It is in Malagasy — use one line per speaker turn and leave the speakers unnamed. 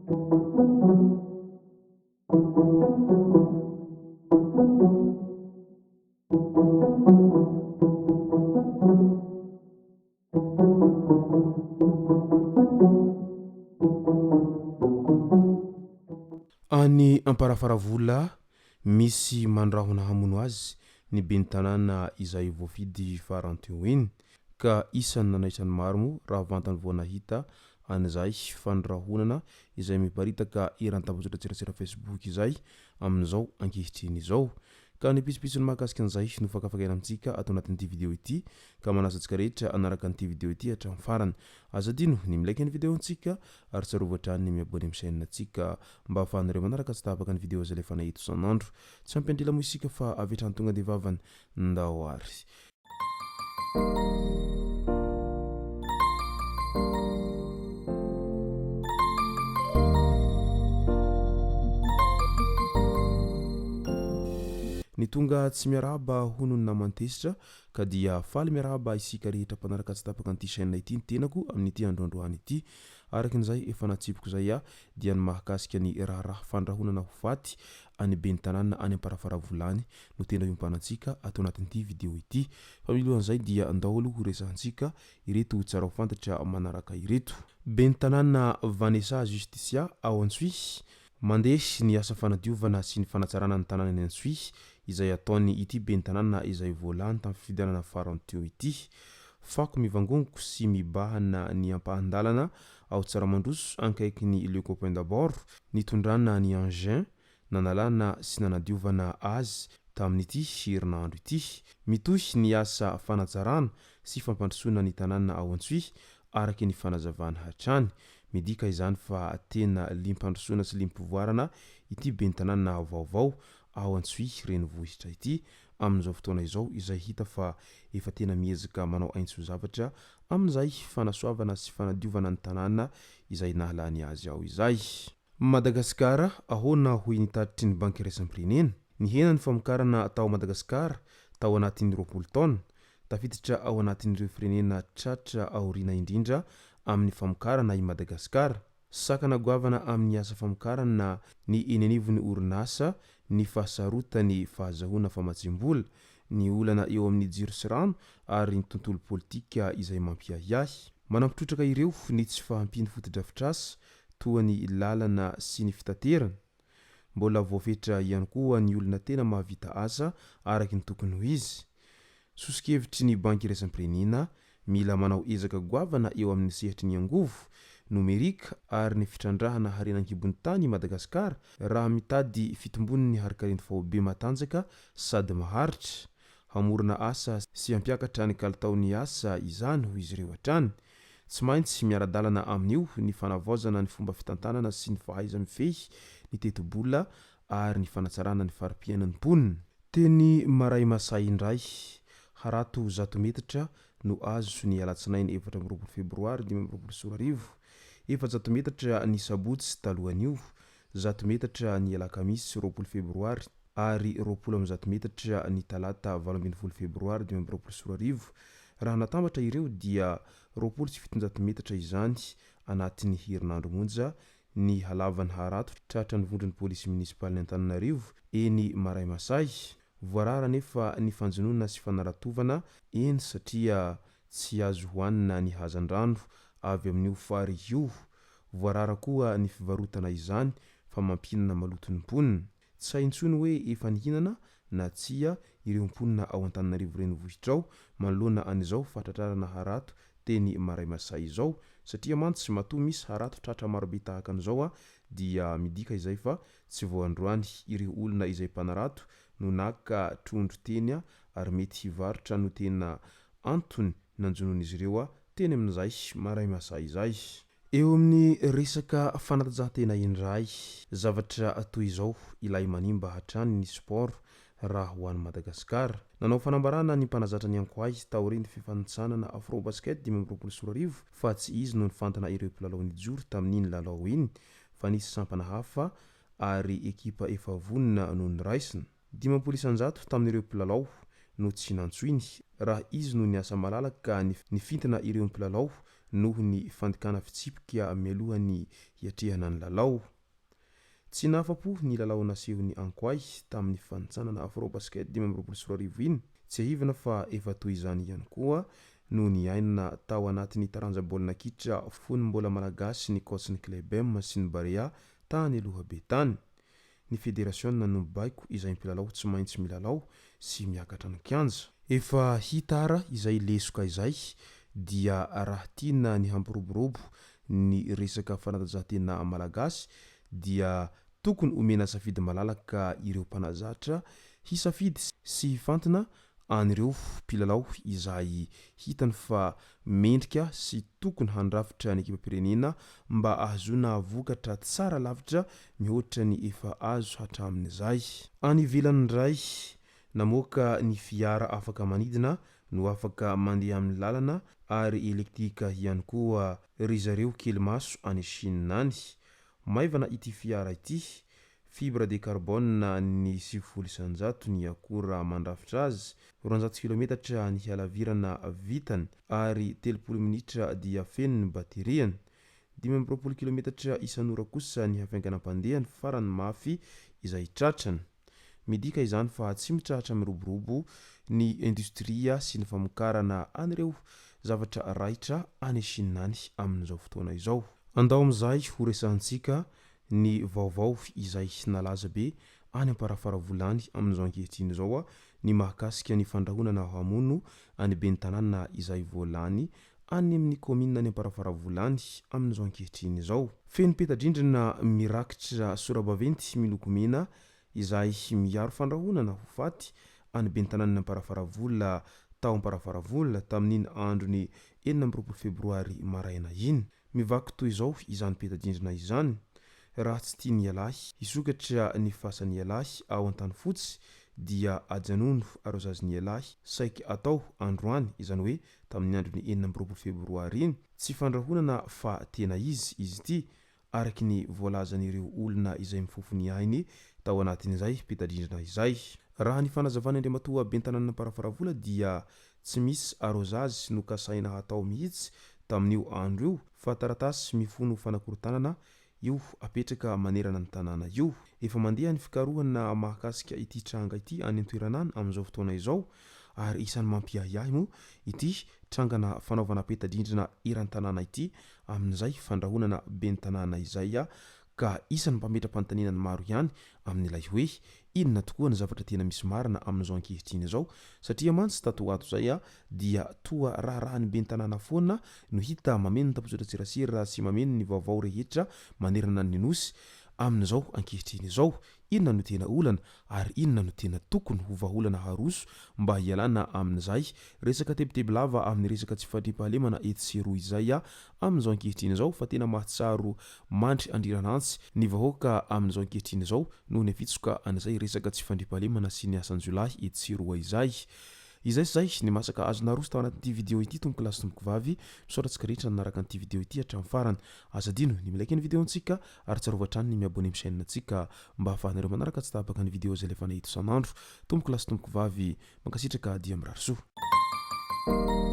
Any amparafaravola misy mandrahona hamono azy ny ben'ny tanàna izay voafidy farany teo iny ka isany nanaisany maro moa raha vantany vao nahita an'izay fandrahonana izay miparitaka eran-tambazotra tsiratsira Facebook izay amin'izao ankehitriny izao. Ka ny pisopitsony mahakasika an'izay no fakafakaina amintsika atao anatin'ity vidéo ity ka manasa antsika rehetra anaraka an'ity vidéo ity hatramin'ny farany. Azadino ny milaiky ny vidéo antsika ary tsarovatra hatrany ny miabony amin'ny chaîne antsika mba ahafahanareo manaraka tsy tapaka ny vidéo izay efa nahita isan'andro. Tsy ampindrila moa isika fa avy hatrany tonga dia vavany ndao ary. Ny tonga tsy miarahaba hono ny namantesitra ka dia faly miarahaba isika rehetra mpanaraka tsy tapaka an'ity chaîne ity ny tenako amin'ity androandroany ity. Arakin'izay efa natsipiko zay dia ny mahakasika ny raha fandrahonana ho faty any ben'ny tanàna any amparafaravolo no tena iompanantsika atao anatin'ity vidéo ity. Fa milohan'izay dia andao aloha ho resahantsika ireto tsara ho fantatra manaraka ireto. Ben'ny tanàna Vanessa Justicia ao Antsuy mandeha ny asa fanadiovana sy ny fanatsarana ny tanàna any Antsuy izay ataony ity ben'ny tanàna izay voalany tamin'ny fifidianana farany teo ity. Fako mivangongoko sy mibahana ny ampahandalana ao Tsaramandroso ankaiky ny Le Copain d'Abord nitondrana ny engin nanalana sy nanadiovana azy tamin'ity herinandro ity. Mitohy ny asa fanatsarana sy fampandrosoana ny tanàna ao Antsuy araky ny fanazavana hatrany. Midika izany fa tena limpandrosoana sy limpivoarana ity ben'ny tanàna vaovao ao Antsuy renivohitra ity amin'izao fotoana izao izay hita fa efa tena miezaka manao aintso zavatra amin'izay fanasoavana sy fanadiovana ny tanàna izay nahalany azy ao izay. Madagasikara ahoana hoy nitatitry ny banky iraisam-pirenena ny hena ny famokarana tao Madagasikara tao anatin'ny 20 taona tafiditra ao anatin'ireo firenena tratra aoriana indrindra amin'ny famokarana i Madagasikara. Sakana goavana amin'ny asa famokarana ny enenivony orinasa ny fahasarotany fahazahoana famatsimbola ny olana eo amin'ny jiro sy rano ary ny tontolo politika izay mampiahiahy. Manampitrotraka ireo ny tsy fahampiany fotodrafitrasa toa ny lalana sy ny fitaterana. Mbola voafetra ihany koa ny olona tena mahavita asa araky ny tokony ho izy. Sosikevitry ny banky iraisam-pirenena mila manao ezaka goavana eo amin'ny sehatry ny angovo nomerika ary ny fitrandrahana harenan-kibony tany Madagasikara raha mitady fitombony ny harikaren'ny fahobe matanjaka sady maharitra. Hamorona asa sy hampiakatra ny kalitaon'ny asa izany ho izy ireo hatrany. Tsy maintsy miara-dalana amin'io ny fanavaozana ny fomba fitantanana sy ny fahaiza mifehy ny teti-bola ary ny fanatsarana ny fari-piainan'ny mponina. Teny Maray Masay indray harato 100 metatra no azo ny alatsinainy 24 febroary 2024. 100 metatra ny sabotsy talohan'io, 100 metatra ny alakamisy 20 febroary ary 20 metatra ny talata 18 febroary 2024. Raha natambatra ireo dia 20 metatra izany anatin'ny herinandro monja ny halavan'ny harato tratra ny vondron'ny polisy munisipaly Antananarivo eny Maray Masay. Voarara nefa ny fanjonona sy fanaratovana eny satria tsy azo hoanina ny hazandrano avy amin'io fary io. Voarara koa ny fivarotana izany fa mampinana maloton'ny mponina. Tsy haintsony hoe efa nihinana na tsia ireo mponina ao Antananarivo renivohitra ao manoloana an'izao fahatratrarana harato teny Maray Masay izao satria mantsy matoa misy harato tratra marobe tahaka an'izao dia midika izay fa tsy vao androany ireo olona izay mpanarato no naka trondro teny ary mety hivarotra no tena antony nanjonon'izy ireo teny amin'izay Maray Masay izay. Eo amin'ny resaka fanatanjahantena indray zavatra toy izao ilay manimba hatrany ny sport raha ho an'i Madagasikara. Nanao fanambarana ny mpanazatra ny ankoay tao reny fifanitsanana Afrobasket 2024 fa tsy izy no nifantana ireo mpilalao nijoro tamin'iny lalao iny fa nisy sampana hafa ary ekipa efa vonona no niraisina. 10 isanjato tamin'ireo mpilalao no tsy nantsoiny raha izy no niasa malalaka ka nifintana ireo mpilalao noho ny fandikana fitsipika mialohany hiatrehana ny lalao. Tsy nahafa-po ny lalao nasehony Ankoay tamin'ny fanitsanana Afrobasket 2024 iny. Tsy ahivana fa efa toy izany ihany koa no niainana tao anatin'ny taranja baolina kitra fony mbola malagasy ny coachin'ny Club M sy ny Barea tany aloha be tany. Ny fédération nanombobaiko izay mpilalao tsy maintsy milalao sy miakatra ny kianja. Efa hita ara izay lesoka izay dia raha tiana ny hampiroborobo ny resaka fanatanjahantena malagasy dia tokony omena safidy malalaka ireo mpanazatra hisafidy sy hifantana anireo mpilalao izay hitany fa mendrika sy tokony handrafitra ny ekipam-pirenena mba ahazoana vokatra tsara lavitra mihoatra ny efa azo hatramin'izay. Any ivelany indray namoaka ny fiara afaka manidina no afaka mandeha amin'ny lalana ary elektrika ihany koa ry zareo kely maso any Chine any. Maivana ity fiara ity, fibre de carbone ny 700 ny akora mandrafitra azy, 400 km ny halavirana vitany ary 30 minitra dia feno ny bateriany, 520 km isan'ora kosa ny hafainganam-pandehany farany mafy izay tratrany. Midika izany fa tsy mitratra miroborobo ny industria sy ny famokarana anireo zavatra raitra any Chine any amin'izao fotoana izao. Andao amin'izay ho resahantsika ny vaovao izay nalaza be any am-parafaravolany amin'izao ankehitriny izao ny mahakasika ny fandrahonana hamono any Bentanana izay voalany any amin'ny commune any am-parafaravolany amin'izao ankehitriny izao. Feno peta-drindrina mirakitra sora-baventy miloko mena izay miaro fandrahonana ho faty any Bentanana am-parafaravola tao am-parafaravola tamin'iny androny 24 febroary maraina iny. Mivaky toy izao izany peta-drindrina izany. Raha tsy tia ny alahy isokatra ny fasan'ny alahy ao an-tany fotsy dia ajanono arozazin'ny alahy saiky atao androany, izany hoe tamin'ny androny 24 febroary iny. Tsy fandrahonana fa tena izy ity araky ny voalazan'ireo olona izay mifofony ainy tao anatin'izay peta-drindrina izay. Raha ny fanazavana Andriamatoa Bentanana am-parafaravola dia tsy misy arozazy no kasaina hatao mihitsy tamin'io andro io fa taratasy mifono fanakorontanana io apetraka manerana ny tanàna io. Efa mandeha ny fikarohana mahakasika ity tranga ity any an-toeranany amin'izao fotoana izao ary isan'ny mampiahiahy moa ity trangana fanaovana peta-drindrina eran-tanàna ity amin'izay fandrahonana Bentanana izay ka isan'ny mpametra-panontaniana maro ihany amin'ilay hoe inona tokoa ny zavatra tena misy marina amin'izao ankehitriny izao, satria mantsy tato ato zay dia toa raharahany Bentanana foana no hita mameno ny tampozotra-tserasera sy mameno ny vaovao rehetra manerana ny nosy amin'izao ankehitriny izao. Inona no tena olana ary inona no tena tokony ho vahaolana haroso mba hialana amin'izay resaka tebiteby lava amin'ny resaka tsy fandriam-pahalemana etsero izay amin'izao ankehitriny izao, fa tena mahatsaro mandry andriranantsy ny vahoaka amin'izao ankehitriny izao noho ny afitsoka an'izay resaka tsy fandriam-pahalemana sy ny asan'ny Jolay etsero izay. Izay sy zay ny masaka azo naroso tao anatin'ity video ity tompoko lasy tompoko vavy misaotratsika rehetra nanaraka an'ity video ity hatramin'ny farany. Azadino ny milaiky ny video antsika ary tsarovatra trany ny miabone amin'ny chaîne antsika mba ahafahanareo manaraka tsy tapaka ny video izay lefa nahito isan'andro. Tompoko lasy tompoko vavy mankasitraka dia mirary soa.